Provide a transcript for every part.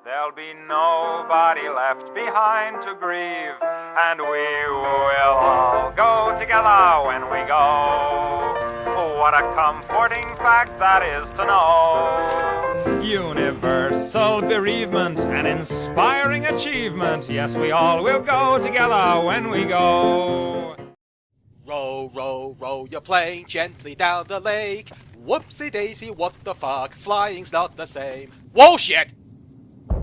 there'll be nobody left behind to grieve, and we will all go together when we go. What a comforting fact that is to know. Universal bereavement, an inspiring achievement. Yes, we all will go together when we go. Row, row, row your plane gently down the lake. Whoopsie daisy, what the fuck? Flying's not the same. Whoa, shit!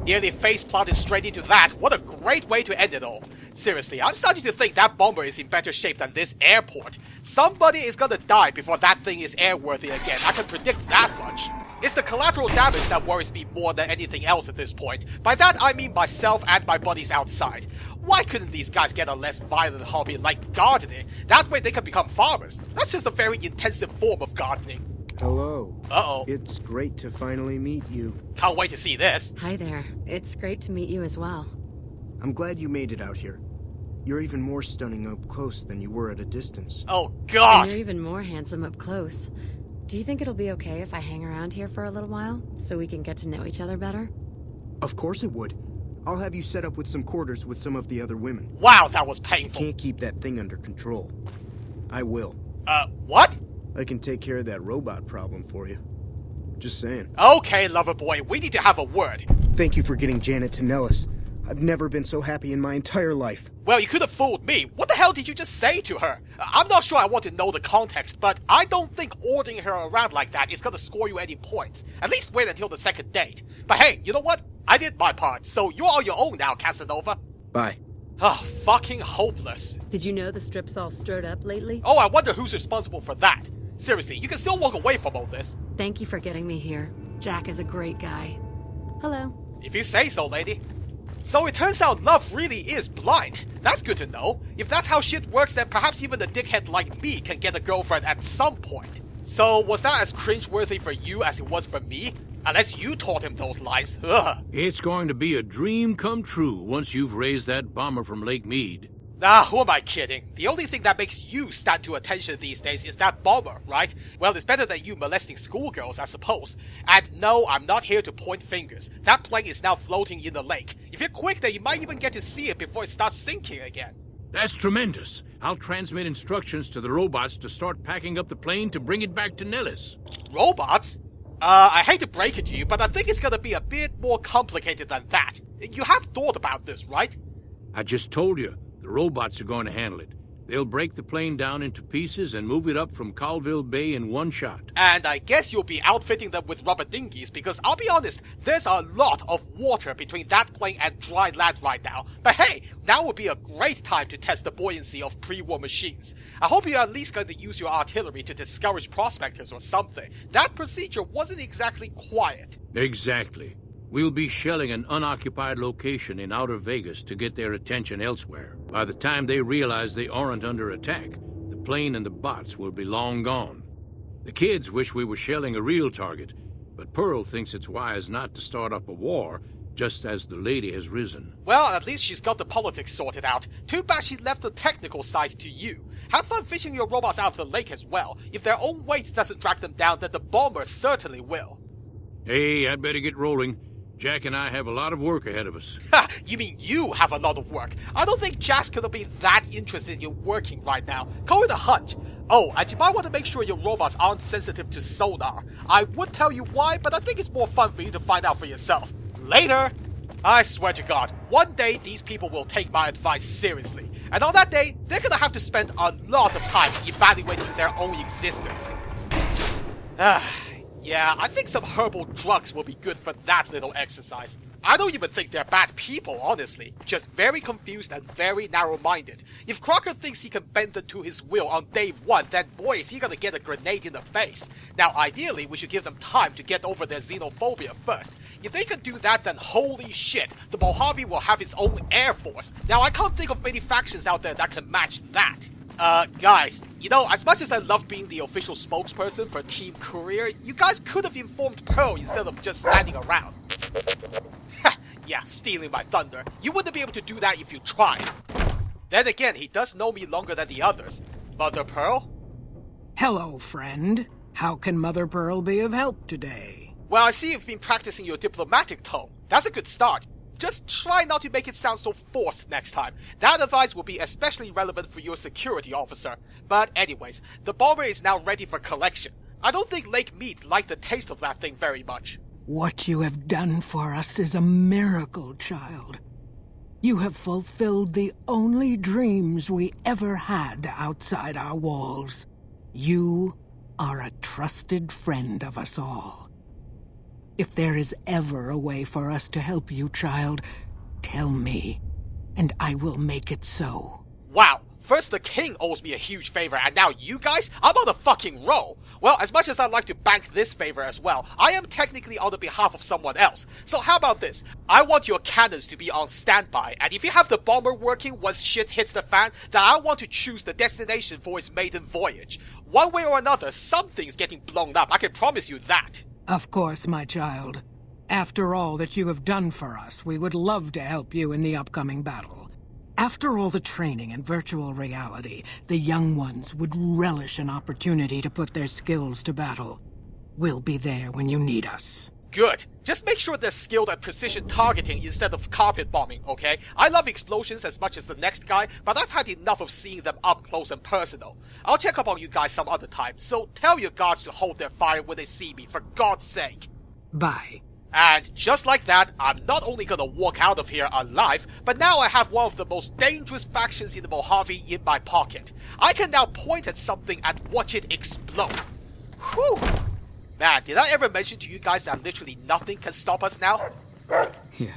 Nearly face-planted straight into that. What a great way to end it all. Seriously, I'm starting to think that bomber is in better shape than this airport. Somebody is gonna die before that thing is airworthy again. I can predict that much. It's the collateral damage that worries me more than anything else at this point. By that, I mean myself and my buddies outside. Why couldn't these guys get a less violent hobby like gardening? That way they can become farmers. That's just a very intensive form of gardening. Hello. Uh-oh. It's great to finally meet you. Can't wait to see this. Hi there. It's great to meet you as well. I'm glad you made it out here. You're even more stunning up close than you were at a distance. Oh, God! And you're even more handsome up close. Do you think it'll be okay if I hang around here for a little while, so we can get to know each other better? Of course it would. I'll have you set up with some quarters with some of the other women. Wow, that was painful. You can't keep that thing under control. I will. What? I can take care of that robot problem for you. Just saying. Okay, lover boy, we need to have a word. Thank you for getting Janet to Nellis. I've never been so happy in my entire life. Well, you could have fooled me. What the hell did you just say to her? I'm not sure I want to know the context, but I don't think ordering her around like that is gonna score you any points. At least wait until the second date. But hey, you know what? I did my part, so you're on your own now, Casanova. Bye. Oh, fucking hopeless. Did you know the strip's all stirred up lately? Oh, I wonder who's responsible for that. Seriously, you can still walk away from all this. Thank you for getting me here. Jack is a great guy. Hello. If you say so, lady. So it turns out love really is blind. That's good to know. If that's how shit works, then perhaps even a dickhead like me can get a girlfriend at some point. So was that as cringeworthy for you as it was for me? Unless you taught him those lines. Ugh. It's going to be a dream come true once you've raised that bomber from Lake Mead. Nah, who am I kidding? The only thing that makes you stand to attention these days is that bomber, right? Well, it's better than you molesting schoolgirls, I suppose. And no, I'm not here to point fingers. That plane is now floating in the lake. If you're quick, then you might even get to see it before it starts sinking again. That's tremendous. I'll transmit instructions to the robots to start packing up the plane to bring it back to Nellis. Robots? I hate to break it to you, but I think it's gonna be a bit more complicated than that. You have thought about this, right? I just told you. The robots are going to handle it. They'll break the plane down into pieces and move it up from Colville Bay in one shot. And I guess you'll be outfitting them with rubber dinghies because I'll be honest, there's a lot of water between that plane and dry land right now. But hey, now would be a great time to test the buoyancy of pre-war machines. I hope you're at least going to use your artillery to discourage prospectors or something. That procedure wasn't exactly quiet. Exactly. We'll be shelling an unoccupied location in outer Vegas to get their attention elsewhere. By the time they realize they aren't under attack, the plane and the bots will be long gone. The kids wish we were shelling a real target, but Pearl thinks it's wise not to start up a war just as the lady has risen. Well, at least she's got the politics sorted out. Too bad she left the technical side to you. Have fun fishing your robots out of the lake as well. If their own weight doesn't drag them down, then the bomber certainly will. Hey, I'd better get rolling. Jack and I have a lot of work ahead of us. Ha! You mean you have a lot of work? I don't think Jack's gonna be that interested in you working right now. Call it a hunch. Oh, and you might want to make sure your robots aren't sensitive to sonar. I would tell you why, but I think it's more fun for you to find out for yourself. Later! I swear to God, one day these people will take my advice seriously. And on that day, they're gonna have to spend a lot of time evaluating their own existence. Yeah, I think some herbal drugs will be good for that little exercise. I don't even think they're bad people, honestly. Just very confused and very narrow-minded. If Crocker thinks he can bend them to his will on day one, then boy is he gonna get a grenade in the face. Now, ideally, we should give them time to get over their xenophobia first. If they can do that, then holy shit, the Mojave will have its own air force. Now, I can't think of many factions out there that can match that. Guys, you know, as much as I love being the official spokesperson for Team Courier, you guys could have informed Pearl instead of just standing around. Yeah, stealing my thunder. You wouldn't be able to do that if you tried. Then again, he does know me longer than the others. Mother Pearl? Hello, friend. How can Mother Pearl be of help today? Well, I see you've been practicing your diplomatic tone. That's a good start. Just try not to make it sound so forced next time. That advice will be especially relevant for your security officer. But anyways, the bomber is now ready for collection. I don't think Lake Mead liked the taste of that thing very much. What you have done for us is a miracle, child. You have fulfilled the only dreams we ever had outside our walls. You are a trusted friend of us all. If there is ever a way for us to help you, child, tell me, and I will make it so. Wow, first the king owes me a huge favor, and now you guys? I'm on a fucking roll. Well, as much as I'd like to bank this favor as well, I am technically on the behalf of someone else. So how about this? I want your cannons to be on standby, and if you have the bomber working once shit hits the fan, then I want to choose the destination for its maiden voyage. One way or another, something's getting blown up, I can promise you that. Of course, my child. After all that you have done for us, we would love to help you in the upcoming battle. After all the training in virtual reality, the young ones would relish an opportunity to put their skills to battle. We'll be there when you need us. Good. Just make sure they're skilled at precision targeting instead of carpet bombing, okay? I love explosions as much as the next guy, but I've had enough of seeing them up close and personal. I'll check up on you guys some other time, so tell your guards to hold their fire when they see me, for God's sake. Bye. And just like that, I'm not only gonna walk out of here alive, but now I have one of the most dangerous factions in the Mojave in my pocket. I can now point at something and watch it explode. Whew! Man, did I ever mention to you guys that literally nothing can stop us now? Yeah,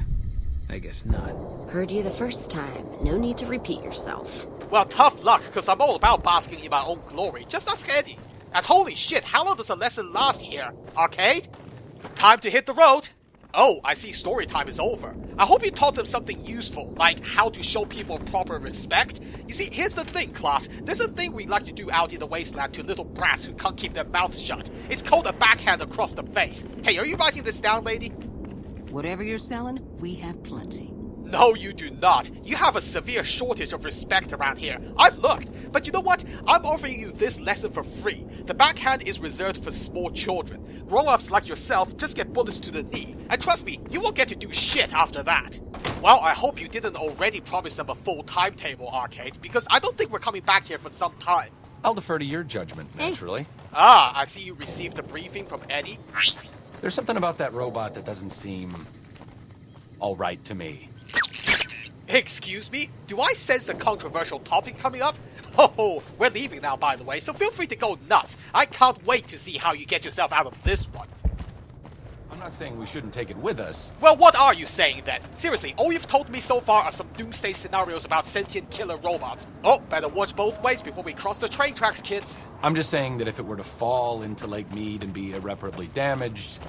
I guess not. Heard you the first time. No need to repeat yourself. Well, tough luck, because I'm all about basking in my own glory. Just ask Eddie. And holy shit, how long does a lesson last here? Arcade? Time to hit the road. Oh, I see story time is over. I hope you taught them something useful, like how to show people proper respect. You see, here's the thing, class. There's a thing we like to do out in the wasteland to little brats who can't keep their mouths shut. It's called a backhand across the face. Hey, are you writing this down, lady? Whatever you're selling, we have plenty. No, you do not. You have a severe shortage of respect around here. I've looked. But you know what? I'm offering you this lesson for free. The backhand is reserved for small children. Grown-ups like yourself just get bullets to the knee. And trust me, you won't get to do shit after that. Well, I hope you didn't already promise them a full timetable, Arcade, because I don't think we're coming back here for some time. I'll defer to your judgment, naturally. Ah, I see you received a briefing from Eddie. There's something about that robot that doesn't seem all right to me. Excuse me? Do I sense a controversial topic coming up? Oh, we're leaving now, by the way, so feel free to go nuts. I can't wait to see how you get yourself out of this one. I'm not saying we shouldn't take it with us. Well, what are you saying then? Seriously, all you've told me so far are some doomsday scenarios about sentient killer robots. Oh, better watch both ways before we cross the train tracks, kids. I'm just saying that if it were to fall into Lake Mead and be irreparably damaged,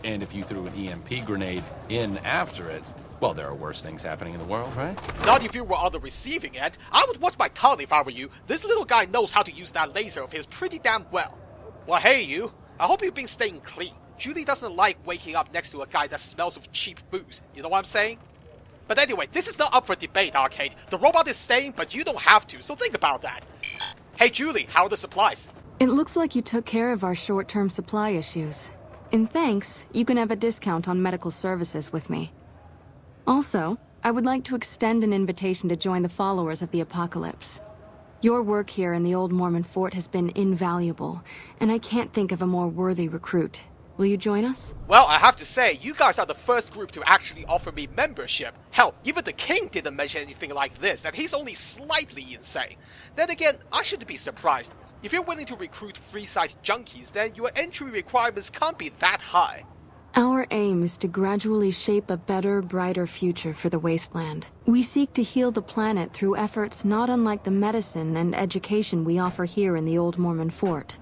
and if you threw an EMP grenade in after it, well, there are worse things happening in the world, right? Not if you were on the receiving end. I would watch my tongue if I were you. This little guy knows how to use that laser of his pretty damn well. Well, hey you. I hope you've been staying clean. Julie doesn't like waking up next to a guy that smells of cheap booze. You know what I'm saying? But anyway, this is not up for debate, Arcade. The robot is staying, but you don't have to, so think about that. Hey Julie, how are the supplies? It looks like you took care of our short-term supply issues. In thanks, you can have a discount on medical services with me. Also, I would like to extend an invitation to join the followers of the Apocalypse. Your work here in the old Mormon fort has been invaluable, and I can't think of a more worthy recruit. Will you join us? Well, I have to say, you guys are the first group to actually offer me membership. Hell, even the king didn't mention anything like this, and he's only slightly insane. Then again, I shouldn't be surprised. If you're willing to recruit Freeside junkies, then your entry requirements can't be that high. Our aim is to gradually shape a better, brighter future for the wasteland. We seek to heal the planet through efforts not unlike the medicine and education we offer here in the old Mormon fort.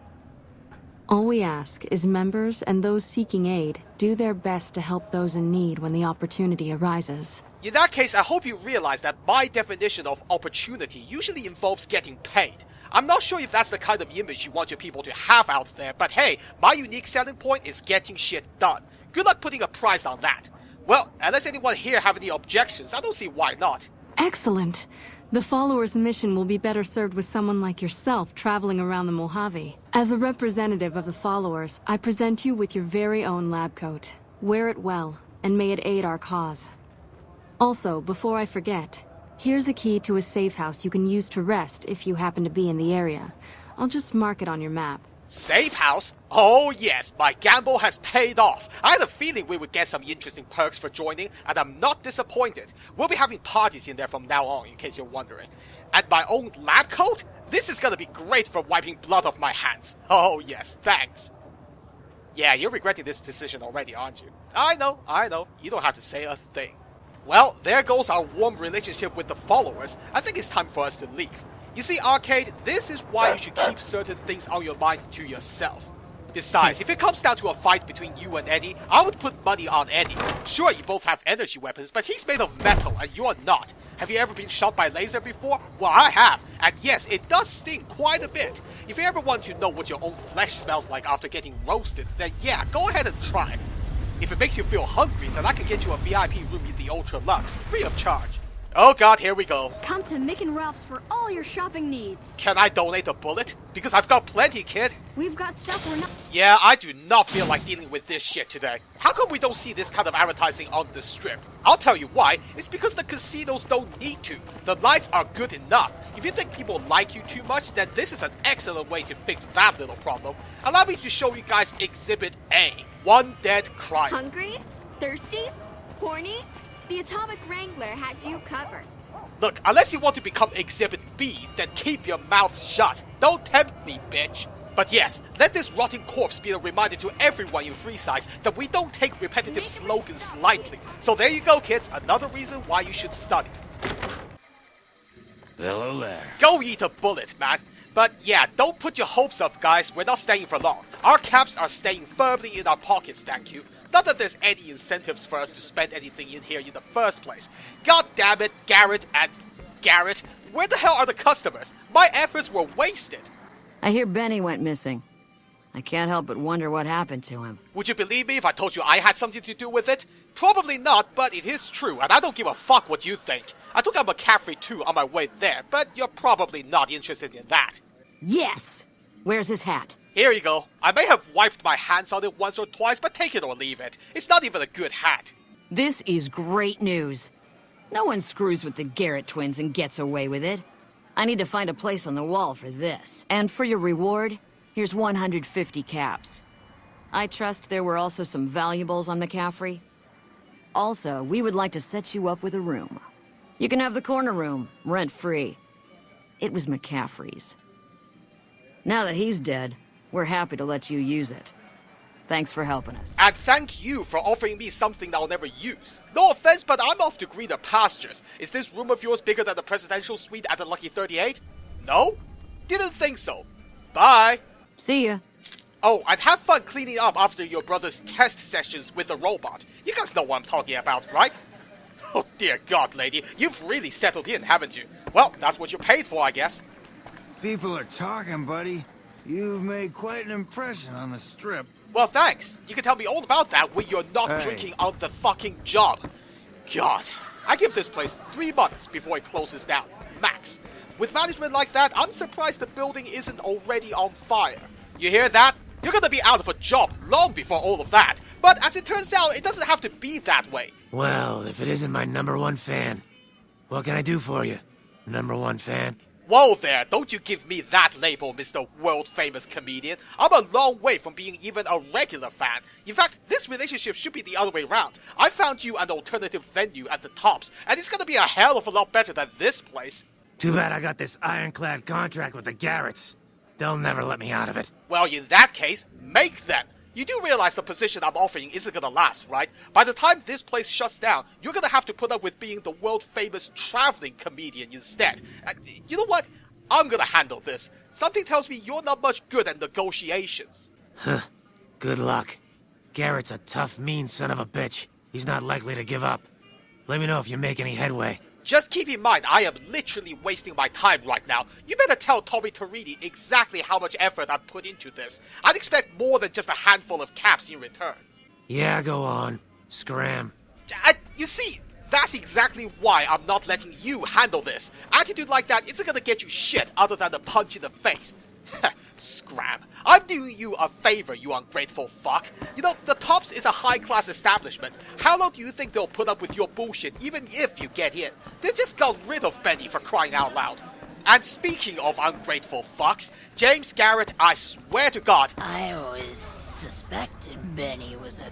All we ask is members and those seeking aid do their best to help those in need when the opportunity arises. In that case, I hope you realize that my definition of opportunity usually involves getting paid. I'm not sure if that's the kind of image you want your people to have out there, but hey, my unique selling point is getting shit done. Good luck putting a price on that. Well, unless anyone here have any objections, I don't see why not. Excellent. The followers' mission will be better served with someone like yourself traveling around the Mojave. As a representative of the followers, I present you with your very own lab coat. Wear it well. and may it aid our cause. Also, before I forget, here's a key to a safe house you can use to rest if you happen to be in the area. I'll just mark it on your map. Safe house? Oh yes, my gamble has paid off. I had a feeling we would get some interesting perks for joining, and I'm not disappointed. We'll be having parties in there from now on, in case you're wondering. And my own lab coat? This is gonna be great for wiping blood off my hands. Oh yes, thanks. Yeah, you're regretting this decision already, aren't you? I know. You don't have to say a thing. Well, there goes our warm relationship with the followers. I think it's time for us to leave. You see, Arcade, this is why you should keep certain things on your mind to yourself. Besides, if it comes down to a fight between you and Eddie, I would put money on Eddie. Sure, you both have energy weapons, but he's made of metal and you're not. Have you ever been shot by laser before? Well, I have. And yes, it does sting quite a bit. If you ever want to know what your own flesh smells like after getting roasted, then yeah, go ahead and try. If it makes you feel hungry, then I can get you a VIP room in the Ultra Lux, free of charge. Oh god, here we go. Come to Mick and Ralph's for all your shopping needs. Can I donate a bullet? Because I've got plenty, kid. We've got stuff we're not... Yeah, I do not feel like dealing with this shit today. How come we don't see this kind of advertising on the strip? I'll tell you why. It's because the casinos don't need to. The lights are good enough. If you think people like you too much, then this is an excellent way to fix that little problem. Allow me to show you guys Exhibit A. One dead crime. Hungry? Thirsty? Horny? The Atomic Wrangler has you covered. Look, unless you want to become Exhibit B, then keep your mouth shut. Don't tempt me, bitch. But yes, let this rotting corpse be a reminder to everyone in Freeside that we don't take repetitive slogans lightly. So there you go, kids. Another reason why you should study. Hello there. Go eat a bullet, man. But yeah, don't put your hopes up, guys. We're not staying for long. Our caps are staying firmly in our pockets, thank you. Not that there's any incentives for us to spend anything in here in the first place. God damn it, Garrett and Garrett. Where the hell are the customers? My efforts were wasted. I hear Benny went missing. I can't help but wonder what happened to him. Would you believe me if I told you I had something to do with it? Probably not, but it is true, and I don't give a fuck what you think. I took out McCaffrey too on my way there, but you're probably not interested in that. Yes! Where's his hat? Here you go. I may have wiped my hands on it once or twice, but take it or leave it. It's not even a good hat. This is great news. No one screws with the Garrett twins and gets away with it. I need to find a place on the wall for this. And for your reward, here's 150 caps. I trust there were also some valuables on McCaffrey. Also, we would like to set you up with a room. You can have the corner room, rent-free. It was McCaffrey's. Now that he's dead, we're happy to let you use it. Thanks for helping us. And thank you for offering me something I'll never use. No offense, but I'm off to greener pastures. Is this room of yours bigger than the presidential suite at the Lucky 38? No? Didn't think so. Bye. See ya. Oh, and have fun cleaning up after your brother's test sessions with the robot. You guys know what I'm talking about, right? Oh dear God, lady, you've really settled in, haven't you? Well, that's what you're paid for, I guess. People are talking, buddy. You've made quite an impression on the strip. Well, thanks. You can tell me all about that when you're not drinking on the fucking job. God, I give this place 3 months before it closes down. Max. With management like that, I'm surprised the building isn't already on fire. You hear that? You're gonna be out of a job long before all of that. But as it turns out, it doesn't have to be that way. Well, if it isn't my #1 fan, what can I do for you, #1 fan? Whoa there, don't you give me that label, Mr. World-famous comedian. I'm a long way from being even a regular fan. In fact, this relationship should be the other way around. I found you an alternative venue at the Tops, and it's gonna be a hell of a lot better than this place. Too bad I got this ironclad contract with the Garretts. They'll never let me out of it. Well, in that case, make them. You do realize the position I'm offering isn't gonna last, right? By the time this place shuts down, you're gonna have to put up with being the world-famous traveling comedian instead. You know what? I'm gonna handle this. Something tells me you're not much good at negotiations. Huh. Good luck. Garrett's a tough, mean son of a bitch. He's not likely to give up. Let me know if you make any headway. Just keep in mind, I am literally wasting my time right now. You better tell Tommy Torrini exactly how much effort I've put into this. I'd expect more than just a handful of caps in return. Yeah, go on. Scram. You see, that's exactly why I'm not letting you handle this. Attitude like that isn't gonna get you shit other than a punch in the face. Scram. I'm doing you a favor, you ungrateful fuck. You know, the Tops is a high-class establishment. How long do you think they'll put up with your bullshit even if you get in? They just got rid of Benny, for crying out loud. And speaking of ungrateful fucks, James Garrett, I swear to God... I always suspected Benny was a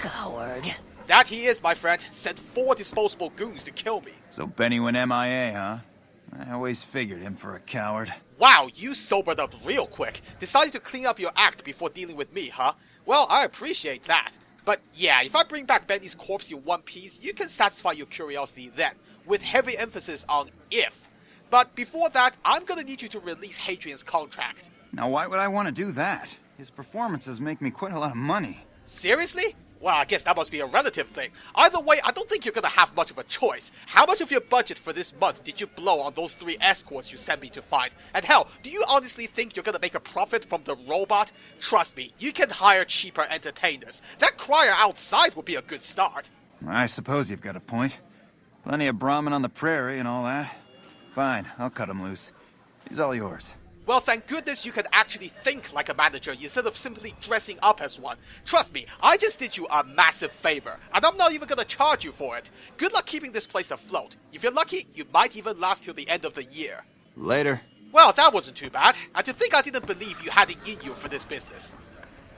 coward. That he is, my friend. Sent 4 disposable goons to kill me. So Benny went MIA, huh? I always figured him for a coward. Wow, you sobered up real quick. Decided to clean up your act before dealing with me, huh? Well, I appreciate that. But yeah, if I bring back Benny's corpse in one piece, you can satisfy your curiosity then, with heavy emphasis on if. But before that, I'm gonna need you to release Hadrian's contract. Now why would I want to do that? His performances make me quite a lot of money. Seriously? Well, I guess that must be a relative thing. Either way, I don't think you're gonna have much of a choice. How much of your budget for this month did you blow on those 3 escorts you sent me to find? And hell, do you honestly think you're gonna make a profit from the robot? Trust me, you can hire cheaper entertainers. That crier outside would be a good start. I suppose you've got a point. Plenty of Brahmin on the prairie and all that. Fine, I'll cut him loose. He's all yours. Well, thank goodness you can actually think like a manager instead of simply dressing up as one. Trust me, I just did you a massive favor, and I'm not even gonna charge you for it. Good luck keeping this place afloat. If you're lucky, you might even last till the end of the year. Later. Well, that wasn't too bad. And to think I didn't believe you had it in you for this business.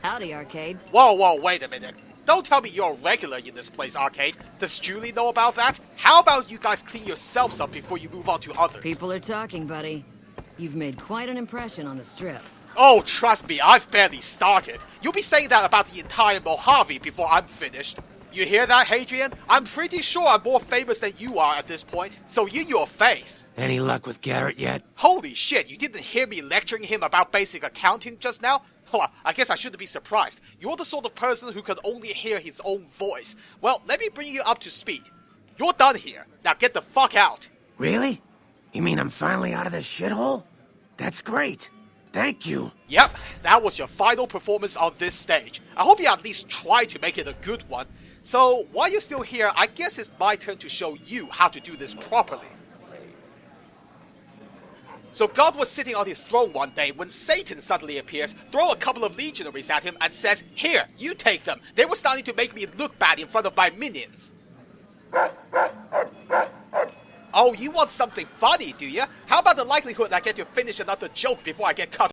Howdy, Arcade. Whoa, wait a minute. Don't tell me you're a regular in this place, Arcade. Does Julie know about that? How about you guys clean yourselves up before you move on to others? People are talking, buddy. You've made quite an impression on the Strip. Oh, trust me, I've barely started. You'll be saying that about the entire Mojave before I'm finished. You hear that, Hadrian? I'm pretty sure I'm more famous than you are at this point, so in your face. Any luck with Garrett yet? Holy shit, you didn't hear me lecturing him about basic accounting just now? Well, I guess I shouldn't be surprised. You're the sort of person who can only hear his own voice. Well, let me bring you up to speed. You're done here. Now get the fuck out. Really? You mean I'm finally out of this shithole? That's great. Thank you. Yep, that was your final performance on this stage. I hope you at least try to make it a good one. So, while you're still here, I guess it's my turn to show you how to do this properly. So God was sitting on his throne one day when Satan suddenly appears, throw a couple of legionaries at him and says, "Here, you take them. They were starting to make me look bad in front of my minions." Oh, you want something funny, do you? How about the likelihood I get to finish another joke before I get cut